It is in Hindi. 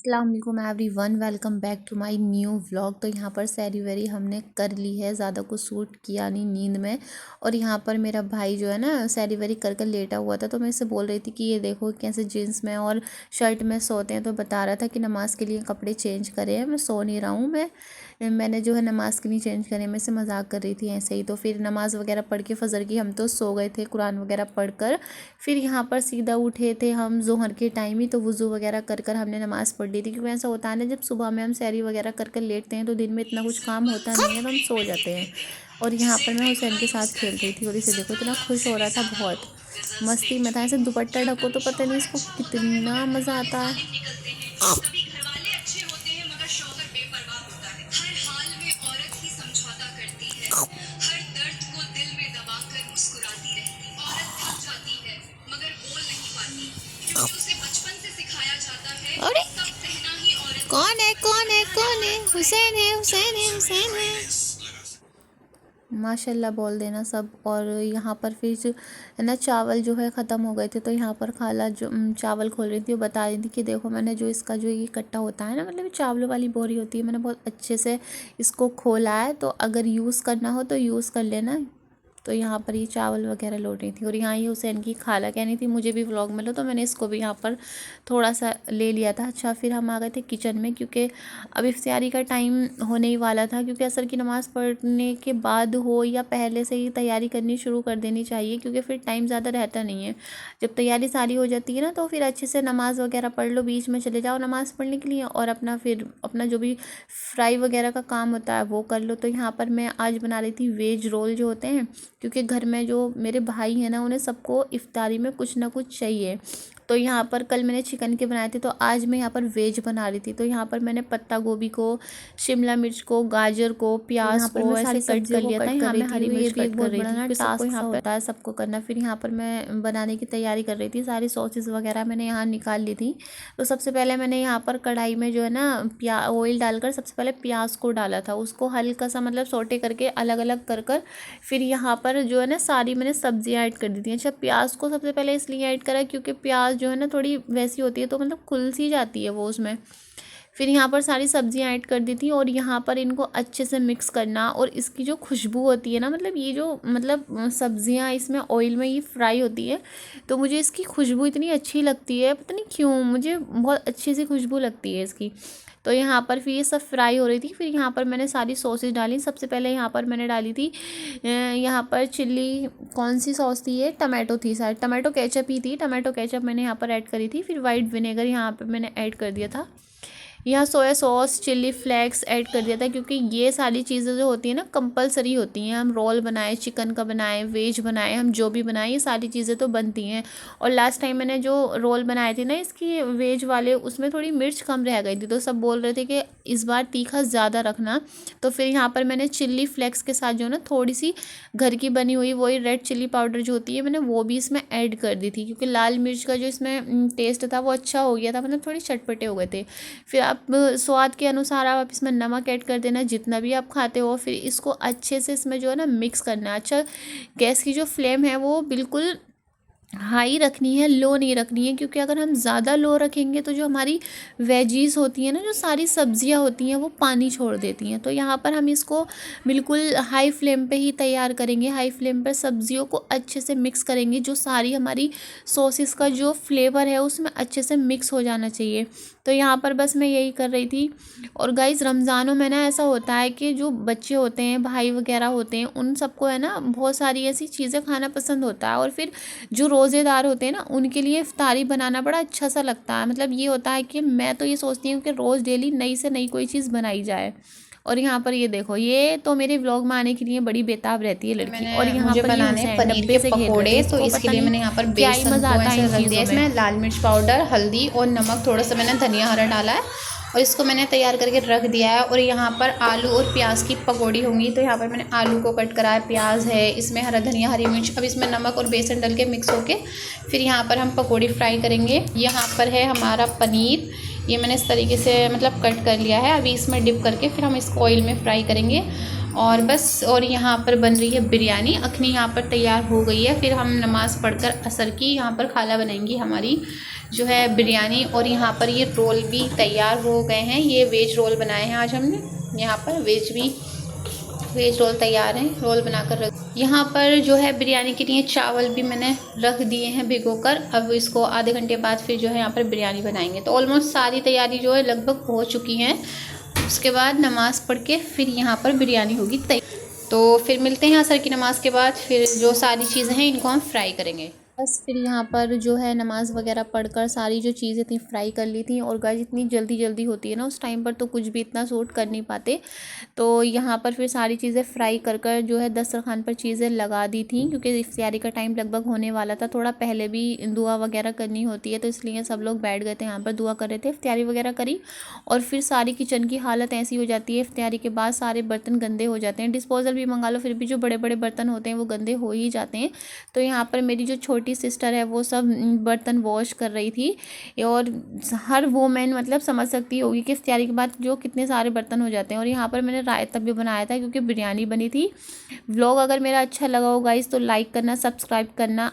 अस्सलाम वालेकुम everyone, welcome back to my new vlog. तो यहाँ पर सैरी वैरी हमने कर ली है, ज़्यादा कुछ सूट किया नहीं नींद में। और यहाँ पर मेरा भाई जो है ना सैरी वैरी कर कर लेटा हुआ था, तो मैं इससे बोल रही थी कि ये देखो कैसे जीन्स में और शर्ट में सोते हैं। तो बता रहा था कि नमाज़ के लिए कपड़े चेंज करे हैं, मैं सो नहीं रहा हूँ, मैंने जो है नमाज़ के लिए चेंज करे। मैं से मजाक कर रही थी ऐसे ही। तो फिर नमाज़ वगैरह पढ़ के फ़जर की हम तो सो गए थे कुरान वगैरह पढ़ कर। फिर यहाँ पर सीधा उठे थे हम ज़ोहर के टाइम ही, तो वज़ू वगैरह कर कर हमने नमाज़ पढ़ ली थी। क्योंकि ऐसा होता है ना, जब सुबह में हम सैरी वगैरह कर कर लेटते हैं तो दिन में इतना कुछ काम होता नहीं है, तो हम सो जाते हैं। और यहाँ पर मैं हुसैन के साथ खेल रही थी और इसे देखो इतना खुश हो रहा था, बहुत मस्ती में था। ऐसे दुपट्टा ढको तो पता नहीं इसको कितना मज़ा आता है। अरे कौन है? हुसैन है, हुसैन है, हुसैन है। माशाल्लाह बोल देना सब। और यहाँ पर फिर है ना चावल जो है ख़त्म हो गए थे, तो यहाँ पर खाला जो चावल खोल रही थी वो बता रही थी कि देखो मैंने जो इसका जो ये कट्टा होता है ना, मतलब चावलों वाली बोरी होती है, मैंने बहुत अच्छे से इसको खोला है। तो अगर यूज़ करना हो तो यूज़ कर लेना। तो यहाँ पर ये चावल वगैरह लौट रही थी। और यहाँ ये हुसैन की खाला कहनी थी मुझे भी व्लॉग में लो, तो मैंने इसको भी यहाँ पर थोड़ा सा ले लिया था। अच्छा, फिर हम आ गए थे किचन में, क्योंकि अब इफ्तियारी का टाइम होने ही वाला था। क्योंकि असर की नमाज़ पढ़ने के बाद हो या पहले से ही तैयारी करनी शुरू कर देनी चाहिए, क्योंकि फिर टाइम ज़्यादा रहता नहीं है। जब तैयारी सारी हो जाती है ना, तो फिर अच्छे से नमाज़ वगैरह पढ़ लो, बीच में चले जाओ नमाज़ पढ़ने के लिए, और अपना जो भी फ्राई वगैरह का काम होता है वो कर लो। तो यहाँ पर मैं आज बना रही थी वेज रोल जो होते हैं, क्योंकि घर में जो मेरे भाई हैं ना, उन्हें सबको इफ्तारी में कुछ ना कुछ चाहिए। तो यहाँ पर कल मैंने चिकन के बनाए थे, तो आज मैं यहाँ पर वेज बना रही थी। तो यहाँ पर मैंने पत्ता गोभी को, शिमला मिर्च को, गाजर को, प्याज को ऐसे कट कर लिया था। यहाँ मैं हरी मिर्च कट कर रही थी, क्योंकि सबको यहाँ पर होता है सबको करना। फिर यहाँ पर मैं बनाने की तैयारी कर रही थी, सारी सॉसेस वगैरह मैंने यहाँ निकाल ली थी। तो सबसे पहले मैंने यहाँ पर कढ़ाई में जो है ना ऑयल डालकर सबसे पहले प्याज को डाला था, उसको हल्का सा मतलब सोटे करके अलग अलग कर कर फिर यहाँ पर जो है ना सारी मैंने सब्जियाँ ऐड कर दी थी। अच्छा, प्याज को सबसे पहले इसलिए ऐड करा क्योंकि प्याज जो है ना थोड़ी वैसी होती है, तो मतलब खुल सी जाती है वो उसमें। फिर यहाँ पर सारी सब्जियाँ ऐड कर दी थी और यहाँ पर इनको अच्छे से मिक्स करना। और इसकी जो खुशबू होती है ना, मतलब ये जो सब्जियाँ इसमें ऑयल में ये फ्राई होती है, तो मुझे इसकी खुशबू इतनी अच्छी लगती है, पता नहीं क्यों मुझे बहुत अच्छी सी खुशबू लगती है इसकी। तो यहाँ पर फिर ये सब फ्राई हो रही थी। फिर यहाँ पर मैंने सारी सॉसेस डाली। सबसे पहले यहाँ पर मैंने डाली थी यहाँ पर चिल्ली, कौन सी सॉस थी ये, टमाटो थी शायद, टमाटो केचप ही थी, टमाटो केचप मैंने यहाँ पर ऐड करी थी। फिर वाइट विनेगर यहाँ पर मैंने ऐड कर दिया था। यहाँ soya sauce, chilli flakes add कर दिया था, क्योंकि ये सारी चीज़ें जो होती हैं ना कंपलसरी होती हैं। हम रोल बनाए, चिकन का बनाए, वेज बनाए, हम जो भी बनाए, ये सारी चीज़ें तो बनती हैं। और लास्ट टाइम मैंने जो रोल बनाए थे ना इसकी वेज वाले, उसमें थोड़ी मिर्च कम रह गई थी, तो सब बोल रहे थे कि इस बार तीखा ज़्यादा रखना। तो फिर यहाँ पर मैंने चिल्ली फ्लेक्स के साथ जो ना थोड़ी सी घर की बनी हुई वही रेड चिल्ली पाउडर जो होती है, मैंने वो भी इसमें ऐड कर दी थी, क्योंकि लाल मिर्च का जो इसमें टेस्ट था वो अच्छा हो गया था, मतलब थोड़ी चटपटे हो गए थे। फिर आप स्वाद के अनुसार आप इसमें नमक ऐड कर देना, जितना भी आप खाते हो। फिर इसको अच्छे से इसमें जो है ना मिक्स करना है। अच्छा, गैस की जो फ्लेम है वो बिल्कुल हाई रखनी है, लो नहीं रखनी है, क्योंकि अगर हम ज़्यादा लो रखेंगे तो जो हमारी वेजीज़ होती हैं ना, जो सारी सब्जियां होती हैं वो पानी छोड़ देती हैं। तो यहाँ पर हम इसको बिल्कुल हाई फ्लेम पे ही तैयार करेंगे। हाई फ्लेम पर सब्जियों को अच्छे से मिक्स करेंगे, जो सारी हमारी सॉसेस का जो फ्लेवर है उसमें अच्छे से मिक्स हो जाना चाहिए। तो यहाँ पर बस मैं यही कर रही थी। और गाइज़, रमज़ानों में ना ऐसा होता है कि जो बच्चे होते हैं, भाई वगैरह होते हैं, उन सबको है ना बहुत सारी ऐसी चीज़ें खाना पसंद होता है। और फिर जो रोज़ेदार होते हैं ना, उनके लिए इफ्तारी बनाना बड़ा अच्छा सा लगता है। मतलब ये होता है कि मैं तो ये सोचती हूँ कि रोज़ डेली नई से नई कोई चीज़ बनाई जाए। और यहाँ पर ये देखो, ये तो मेरे व्लॉग में आने के लिए बड़ी बेताब रहती है लड़की। और यहाँ पर बनाने हैं पनीर के पकोड़े, तो इसके लिए मैंने यहाँ पर बेसन को ऐसे रख दिया। इसमें लाल मिर्च पाउडर, हल्दी और नमक, थोड़ा सा मैंने धनिया हरा डाला है और इसको मैंने तैयार करके रख दिया है। और यहाँ पर आलू और प्याज की पकौड़ी होंगी, तो यहाँ पर मैंने आलू को कट करा है, प्याज है, इसमें हरा धनिया, हरी मिर्च। अब इसमें नमक और बेसन डाल के मिक्स होके फिर यहाँ पर हम पकौड़ी फ्राई करेंगे। यहाँ पर है हमारा पनीर, ये मैंने इस तरीके से मतलब कट कर लिया है। अभी इसमें डिप करके फिर हम इसको ऑयल में फ्राई करेंगे और बस। और यहाँ पर बन रही है बिरयानी, अखनी यहाँ पर तैयार हो गई है। फिर हम नमाज़ पढ़कर असर की यहाँ पर खाला बनाएंगी हमारी। जो है बिरयानी। और यहाँ पर ये रोल भी तैयार हो गए हैं। ये वेज रोल बनाए हैं आज हमने। यहाँ पर वेज रोल तैयार हैं, रोल बनाकर रख। यहाँ पर जो है बिरयानी के लिए चावल भी मैंने रख दिए हैं भिगोकर। अब इसको आधे घंटे बाद फिर जो है यहाँ पर बिरयानी बनाएंगे। तो ऑलमोस्ट सारी तैयारी जो है लगभग हो चुकी हैं। उसके बाद नमाज़ पढ़ के फिर यहाँ पर बिरयानी होगी तैयार। तो फिर मिलते हैं असर की नमाज़ के बाद। फिर जो सारी चीज़ें हैं इनको हम फ्राई करेंगे। बस फिर यहाँ पर जो है नमाज़ वगैरह पढ़कर सारी जो चीज़ें थी फ्राई कर ली थी। और गाइस इतनी जल्दी होती है ना उस टाइम पर, तो कुछ भी इतना सूट कर नहीं पाते। तो यहाँ पर फिर सारी चीज़ें फ्राई कर जो है दस्तरखान पर चीज़ें लगा दी थी, क्योंकि इफ्तियारी का टाइम लगभग होने वाला था। थोड़ा पहले भी दुआ वगैरह करनी होती है, तो इसलिए सब लोग बैठ गए थे यहाँ पर, दुआ कर रहे थे, इफ्तियारी वगैरह करी। और फिर सारी किचन की हालत ऐसी हो जाती है इफ्तियारी के बाद, सारे बर्तन गंदे हो जाते हैं। डिस्पोजल भी मंगा लो फिर भी जो बड़े बड़े बर्तन होते हैं वो गंदे हो ही जाते हैं। तो यहाँ पर मेरी जो छोटी सिस्टर है वो सब बर्तन वॉश कर रही थी। और हर वोमेन मतलब समझ सकती होगी कि इफ्तियारी के बाद जो कितने सारे बर्तन हो जाते हैं। और यहाँ पर मैंने रायता भी बनाया था क्योंकि बिरयानी बनी थी। व्लॉग अगर मेरा अच्छा लगा हो गाइस तो लाइक करना, सब्सक्राइब करना।